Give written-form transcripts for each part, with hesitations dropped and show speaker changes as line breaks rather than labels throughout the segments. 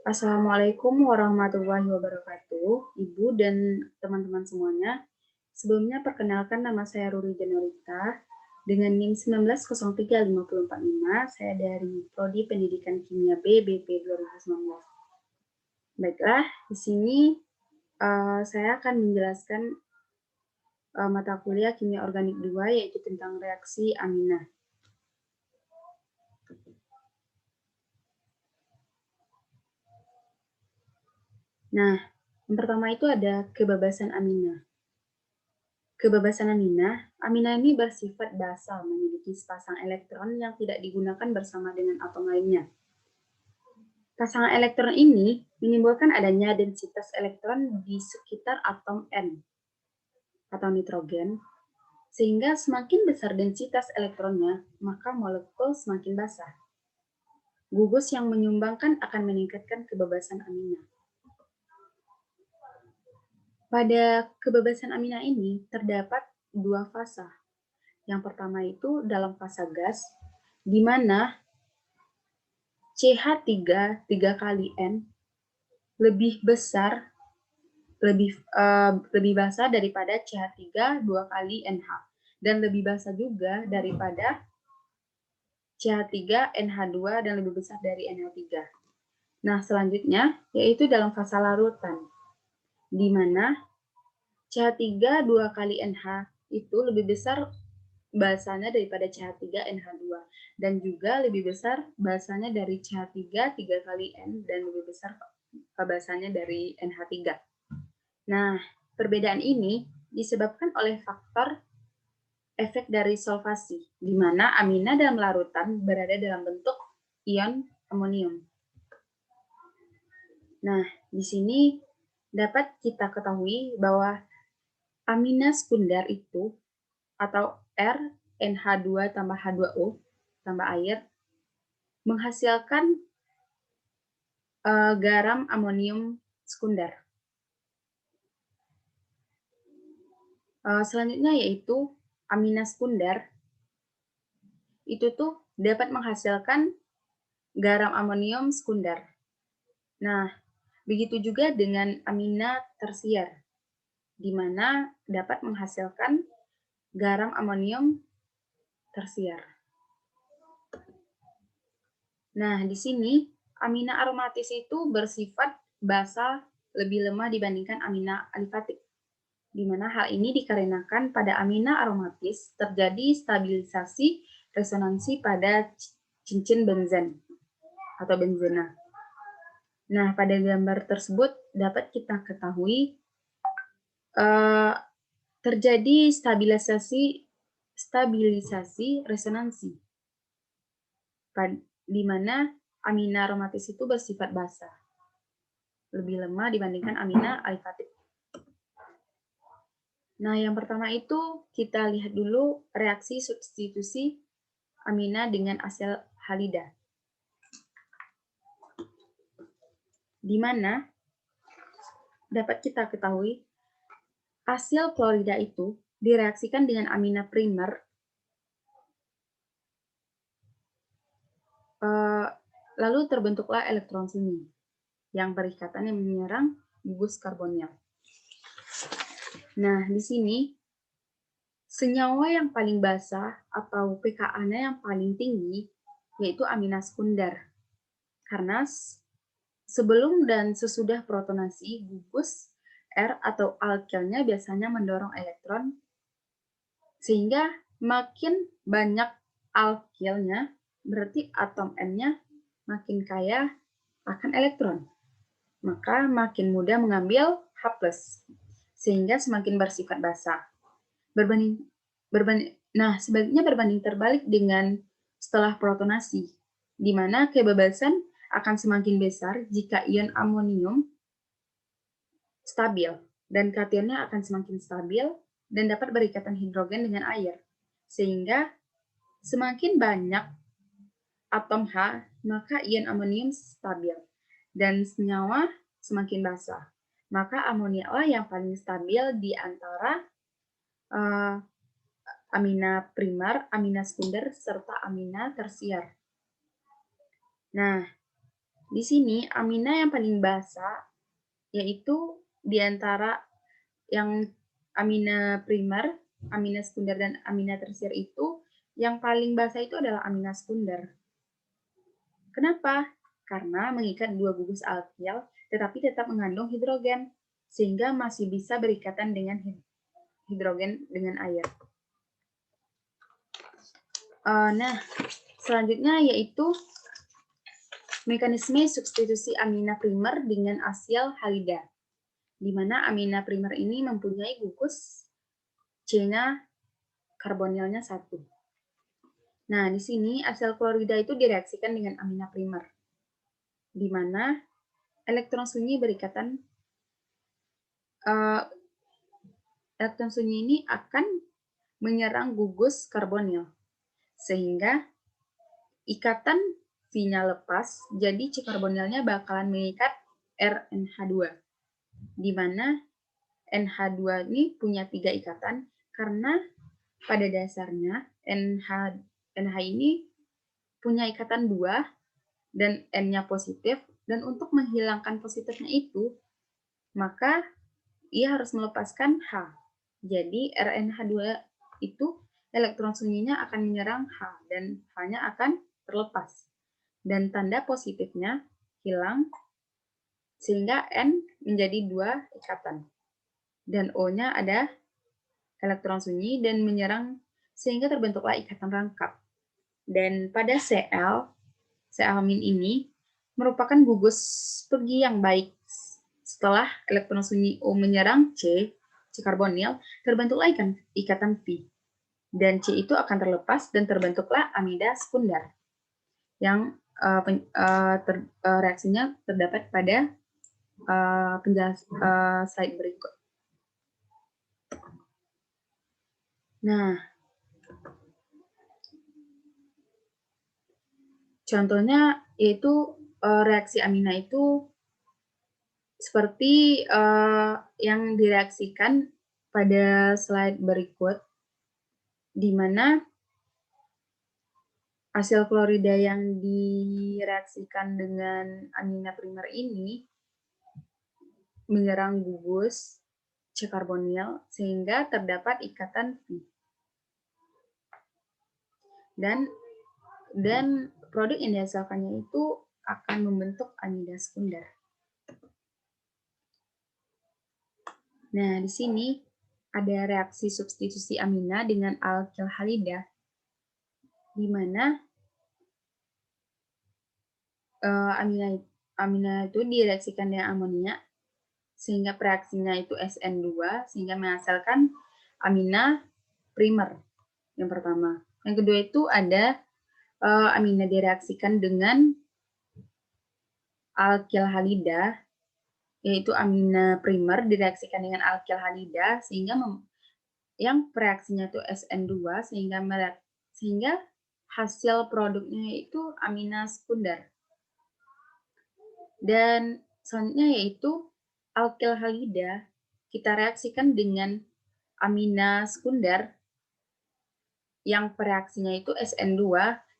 Assalamualaikum warahmatullahi wabarakatuh, Ibu dan teman-teman semuanya. Sebelumnya perkenalkan nama saya Ruri Janorita dengan NIM 1903545. Saya dari Prodi Pendidikan Kimia B BP 2019. Baiklah, di sini saya akan menjelaskan mata kuliah Kimia Organik 2 yaitu tentang reaksi amina. Nah, yang pertama itu ada kebebasan amina. Kebebasan amina, amina ini bersifat basal, memiliki sepasang elektron yang tidak digunakan bersama dengan atom lainnya. Pasangan elektron ini menimbulkan adanya densitas elektron di sekitar atom N atau nitrogen, sehingga semakin besar densitas elektronnya, maka molekul semakin basah. Gugus yang menyumbangkan akan meningkatkan kebebasan amina. Pada kebebasan amina ini terdapat dua fasa. Yang pertama itu dalam fasa gas, di mana CH3 3 kali N lebih besar, lebih basah daripada CH3 2 kali NH, dan lebih basah juga daripada CH3 NH2 dan lebih besar dari NH3. Nah, selanjutnya yaitu dalam fasa larutan, di mana CH3 2 kali NH itu lebih besar basanya daripada CH3 NH2 dan juga lebih besar basanya dari CH3 3 kali N dan lebih besar basanya dari NH3. Nah, perbedaan ini disebabkan oleh faktor efek dari solvasi, di mana amina dalam larutan berada dalam bentuk ion amonium. Nah, di sini dapat kita ketahui bahwa amina sekunder itu atau RNH2 tambah H2O tambah air menghasilkan garam amonium sekunder. Selanjutnya yaitu amina sekunder itu tuh dapat menghasilkan garam amonium sekunder. Nah, begitu juga dengan amina tersier, di mana dapat menghasilkan garam amonium tersier. Nah, di sini amina aromatis itu bersifat basa lebih lemah dibandingkan amina alifatik, di mana hal ini dikarenakan pada amina aromatis terjadi stabilisasi resonansi pada cincin benzen atau benzena. Nah, pada gambar tersebut dapat kita ketahui terjadi stabilisasi resonansi, di mana amina aromatis itu bersifat basa, lebih lemah dibandingkan amina alifatik. Nah, yang pertama itu kita lihat dulu reaksi substitusi amina dengan asal halida, di mana dapat kita ketahui asil klorida itu direaksikan dengan amina primer lalu terbentuklah elektron sini yang berikatan yang menyerang gugus karbonil. Nah, di sini senyawa yang paling basah atau pKa-nya yang paling tinggi yaitu amina sekunder. Karena sebelum dan sesudah protonasi, gugus R atau alkilnya biasanya mendorong elektron, sehingga makin banyak alkilnya, berarti atom N-nya makin kaya akan elektron. Maka makin mudah mengambil H+, sehingga semakin bersifat basa. Sebaliknya berbanding terbalik dengan setelah protonasi, di mana kebebasan akan semakin besar jika ion amonium stabil dan kationnya akan semakin stabil dan dapat berikatan hidrogen dengan air, sehingga semakin banyak atom H, maka ion amonium stabil dan senyawa semakin basah. Maka amonia lah yang paling stabil di antara amina primer, amina sekunder, serta amina tersier. Nah, Di sini amina yang paling basa yaitu di antara yang amina primer, amina sekunder, dan amina tersier itu yang paling basa itu adalah amina sekunder. Kenapa? Karena mengikat dua gugus alkil tetapi tetap mengandung hidrogen sehingga masih bisa berikatan dengan hidrogen dengan air. Nah, selanjutnya yaitu mekanisme substitusi amina primer dengan asil halida, di mana amina primer ini mempunyai gugus C-nya karbonilnya 1. Nah, di sini asil klorida itu direaksikan dengan amina primer, di mana elektron sunyi berikatan elektron sunyi ini akan menyerang gugus karbonil, sehingga ikatan V-nya lepas, jadi C karbonilnya bakalan mengikat RNH2, di mana NH2 ini punya 3 ikatan, karena pada dasarnya NH ini punya ikatan 2, dan N-nya positif, dan untuk menghilangkan positifnya itu, maka ia harus melepaskan H. Jadi RNH2 itu elektron sunyinya akan menyerang H, dan H-nya akan terlepas. Dan tanda positifnya hilang, sehingga N menjadi 2 ikatan. Dan O-nya ada elektron sunyi dan menyerang, sehingga terbentuklah ikatan rangkap. Dan pada Cl ini merupakan gugus pergi yang baik. Setelah elektron sunyi O menyerang C karbonil, terbentuklah ikatan V. Dan C itu akan terlepas dan terbentuklah amida sekunder yang reaksinya terdapat pada slide berikut. Nah, contohnya yaitu reaksi amina itu seperti yang direaksikan pada slide berikut, di mana hasil klorida yang direaksikan dengan amina primer ini menyerang gugus C karbonil sehingga terdapat ikatan V. Dan produk yang dihasilkannya itu akan membentuk amida sekunder. Nah, di sini ada reaksi substitusi amina dengan alkil halida, di mana amina itu direaksikan dengan amonia, sehingga reaksinya itu SN2, sehingga menghasilkan amina primer yang pertama. Yang kedua itu ada amina direaksikan dengan alkil halida, yaitu amina primer direaksikan dengan alkil halida, sehingga yang reaksinya itu SN2, sehingga hasil produknya itu amina sekunder. Dan selanjutnya yaitu alkil halida kita reaksikan dengan amina sekunder yang reaksinya itu SN2,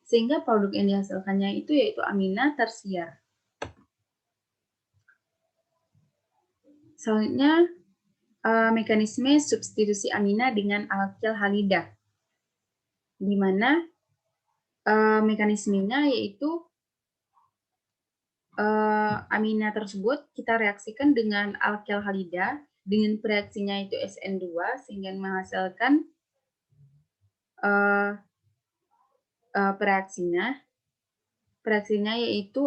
sehingga produk yang dihasilkannya itu yaitu amina tersier. Selanjutnya mekanisme substitusi amina dengan alkil halida, di mana mekanismenya yaitu amina tersebut kita reaksikan dengan alkil halida dengan reaksinya itu SN2, sehingga menghasilkan reaksinya yaitu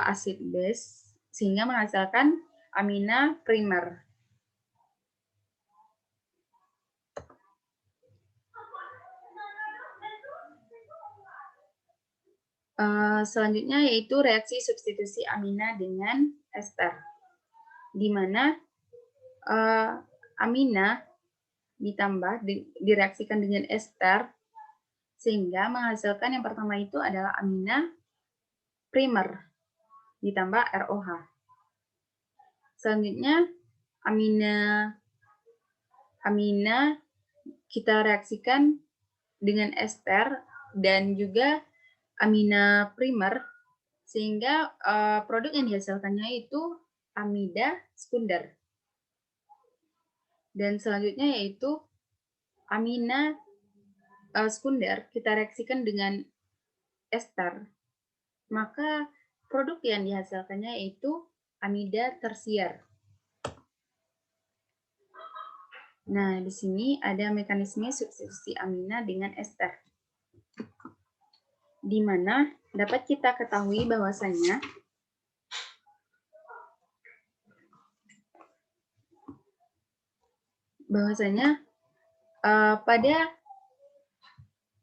asid base, sehingga menghasilkan amina primer. Selanjutnya yaitu reaksi substitusi amina dengan ester, di mana amina ditambah direaksikan dengan ester, sehingga menghasilkan yang pertama itu adalah amina primer ditambah ROH. Selanjutnya amina kita reaksikan dengan ester dan juga amina primer, Sehingga produk yang dihasilkannya itu amida sekunder. Dan selanjutnya yaitu amina sekunder kita reaksikan dengan ester, maka produk yang dihasilkannya yaitu amida tersier. Nah, di sini ada mekanisme substitusi amina dengan ester, di mana dapat kita ketahui bahwasanya pada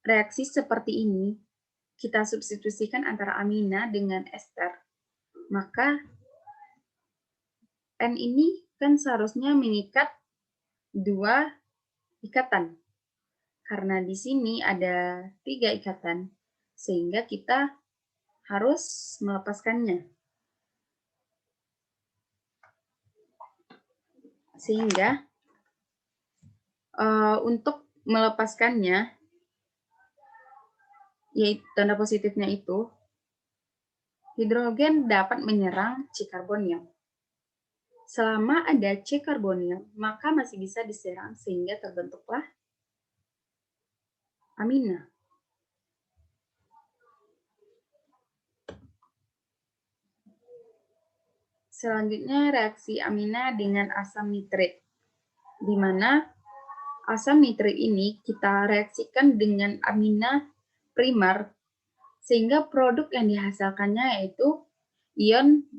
reaksi seperti ini, kita substitusikan antara amina dengan ester, maka N ini kan seharusnya mengikat dua ikatan. Karena di sini ada 3 ikatan, sehingga kita harus melepaskannya. Sehingga untuk melepaskannya, yaitu tanda positifnya itu, hidrogen dapat menyerang C karbonium. Selama ada C karbonium, maka masih bisa diserang sehingga terbentuklah amina. Selanjutnya reaksi amina dengan asam nitrit, di mana asam nitrit ini kita reaksikan dengan amina primer, sehingga produk yang dihasilkannya yaitu ion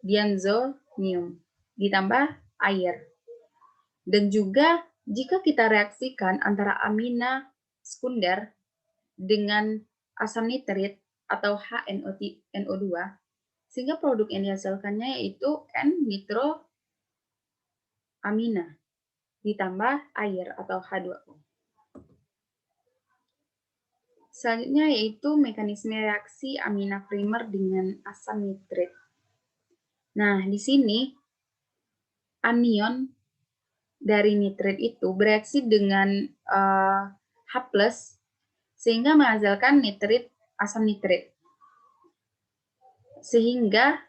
diazonium ditambah air. Dan juga jika kita reaksikan antara amina sekunder dengan asam nitrit atau HNO2, sehingga produk yang dihasilkannya yaitu N-nitroamina ditambah air atau H2O. Selanjutnya yaitu mekanisme reaksi amina primer dengan asam nitrit. Nah, di sini anion dari nitrit itu bereaksi dengan H+, sehingga menghasilkan asam nitrit. Sehingga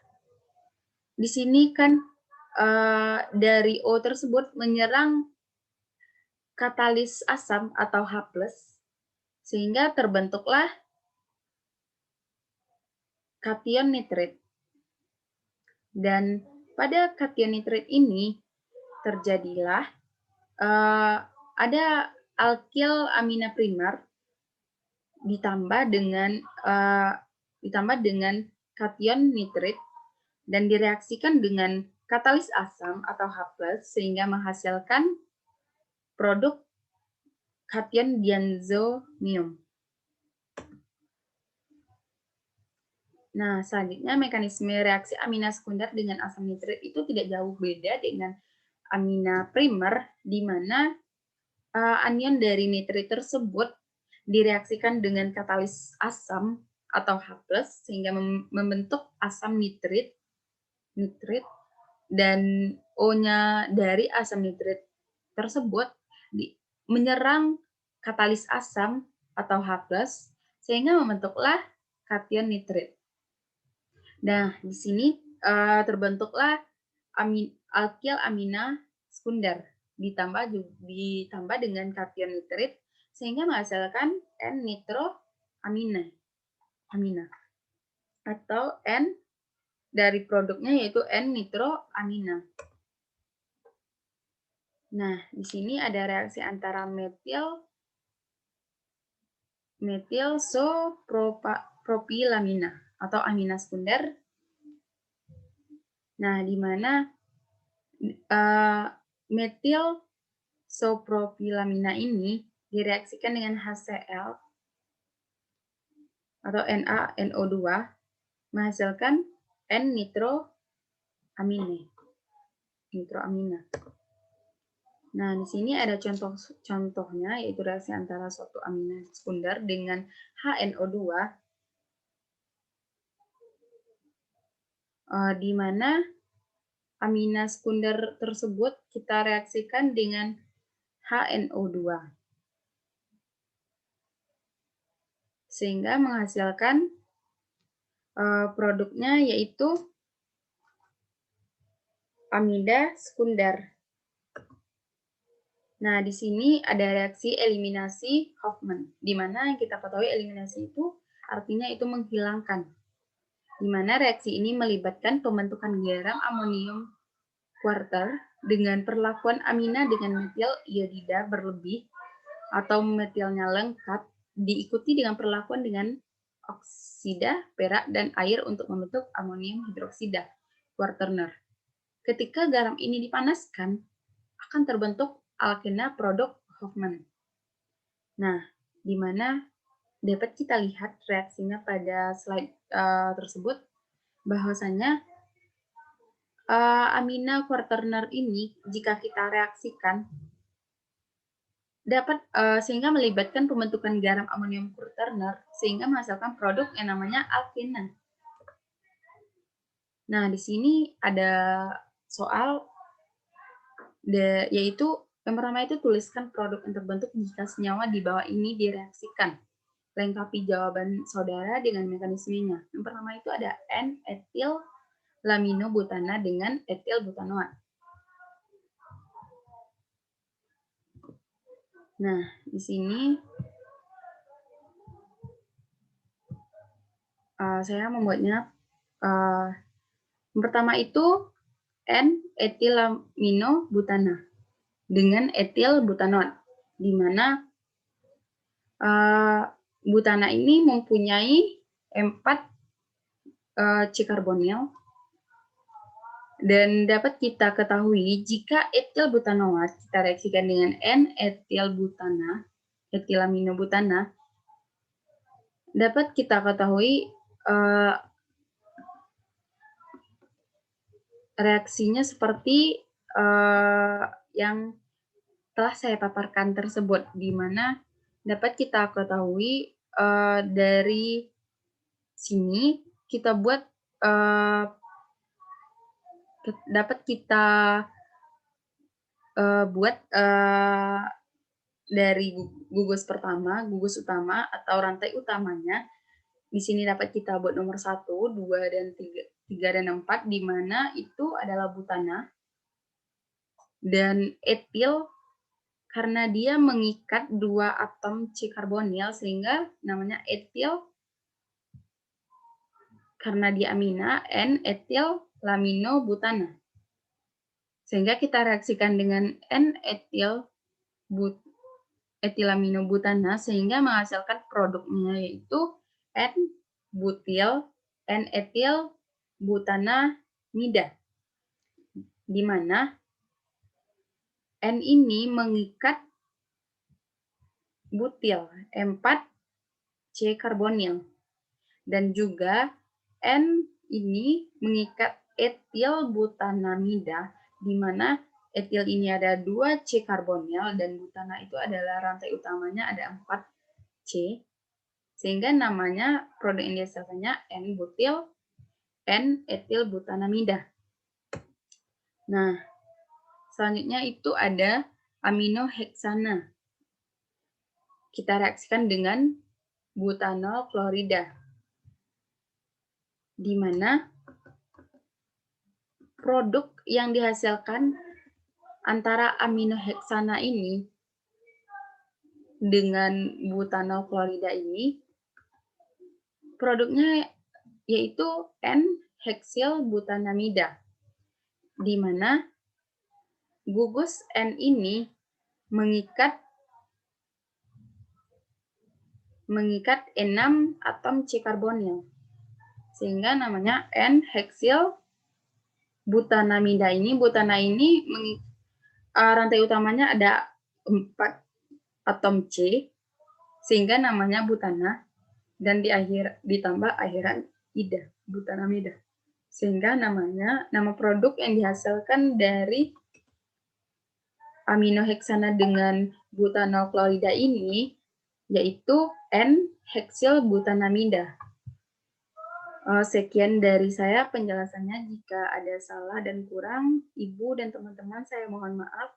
di sini kan dari O tersebut menyerang katalis asam atau H+, sehingga terbentuklah kation nitrit. Dan pada kation nitrit ini terjadilah ada alkil amina primer ditambah dengan kation nitrit dan direaksikan dengan katalis asam atau H+, sehingga menghasilkan produk kation diazonium. Nah, selanjutnya mekanisme reaksi amina sekunder dengan asam nitrit itu tidak jauh beda dengan amina primer, di mana anion dari nitrit tersebut direaksikan dengan katalis asam atau H+, sehingga membentuk asam nitrit, dan O-nya dari asam nitrit tersebut menyerang katalis asam atau H+, sehingga membentuklah kation nitrit. Nah, di sini terbentuklah alkil amina sekunder ditambah dengan kation nitrit, sehingga menghasilkan N-nitroamina atau N dari produknya yaitu N-nitroamina. Nah, di sini ada reaksi antara metil sopropilamina atau amina sekunder. Nah, di mana metil sopropilamina ini direaksikan dengan HCl atau NaNO2 menghasilkan N-nitroamina. Nah, di sini ada contohnya, yaitu reaksi antara suatu amina sekunder dengan HNO2, di mana amina sekunder tersebut kita reaksikan dengan HNO2, sehingga menghasilkan Produknya yaitu amida sekunder. Nah, di sini ada reaksi eliminasi Hofmann, di mana yang kita ketahui eliminasi itu artinya itu menghilangkan. Di mana reaksi ini melibatkan pembentukan garam amonium quarter dengan perlakuan amina dengan metil iodida berlebih atau metilnya lengkap, diikuti dengan perlakuan dengan oksida, perak, dan air untuk membentuk amonium hidroksida quaterner. Ketika garam ini dipanaskan, akan terbentuk alkena produk Hofmann. Nah, di mana dapat kita lihat reaksinya pada slide tersebut, bahwasanya amina quaterner ini jika kita reaksikan dapat sehingga melibatkan pembentukan garam amonium quaterner sehingga menghasilkan produk yang namanya alkena. Nah, di sini ada soal yaitu yang pertama itu tuliskan produk yang terbentuk jika senyawa di bawah ini direaksikan. Lengkapi jawaban saudara dengan mekanismenya. Yang pertama itu ada N-etil laminobutana dengan etil butanoat. Nah, di sini saya membuatnya yang pertama itu N-etilaminobutana dengan etil butanoat, di mana butana ini mempunyai 4 C-karbonil dan dapat kita ketahui jika etil butanoat kita reaksikan dengan N-etil butana, etilaminobutana, dapat kita ketahui reaksinya seperti yang telah saya paparkan tersebut, di mana dapat kita ketahui dari sini kita buat dapat kita buat dari gugus pertama, gugus utama atau rantai utamanya. Di sini dapat kita buat nomor 1, 2, dan 3 dan 4, di mana itu adalah butana. Dan etil karena dia mengikat 2 atom C-karbonil sehingga namanya etil. Karena dia amina, N-etil laminobutana. Sehingga kita reaksikan dengan N-etil etilaminobutana sehingga menghasilkan produknya yaitu N-butil N-etil butanamida, di mana N ini mengikat butil 4 C-karbonil dan juga N ini mengikat etil butanamida, di mana etil ini ada 2 C-karbonil dan butana itu adalah rantai utamanya ada 4 C, sehingga namanya produk yang dihasilkannya N-butil N-etil butanamida. Nah, selanjutnya itu ada aminoheksana. Kita reaksikan dengan butanol klorida, di mana produk yang dihasilkan antara aminoheksana ini dengan butanol klorida ini, produknya yaitu N-heksil butanamida, di mana gugus N ini mengikat 6 atom C-karbonil, sehingga namanya N-heksil butanamida ini. Butana ini rantai utamanya ada 4 atom C, sehingga namanya butana, dan ditambah akhiran ida, butanamida, sehingga nama produk yang dihasilkan dari aminoheksana dengan butanol klorida ini yaitu N-heksil butanamida. Sekian dari saya penjelasannya. Jika ada salah dan kurang, Ibu dan teman-teman saya mohon maaf.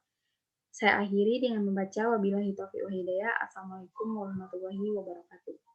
Saya akhiri dengan membaca wabillahi taufiq wal hidayah. Assalamualaikum warahmatullahi wabarakatuh.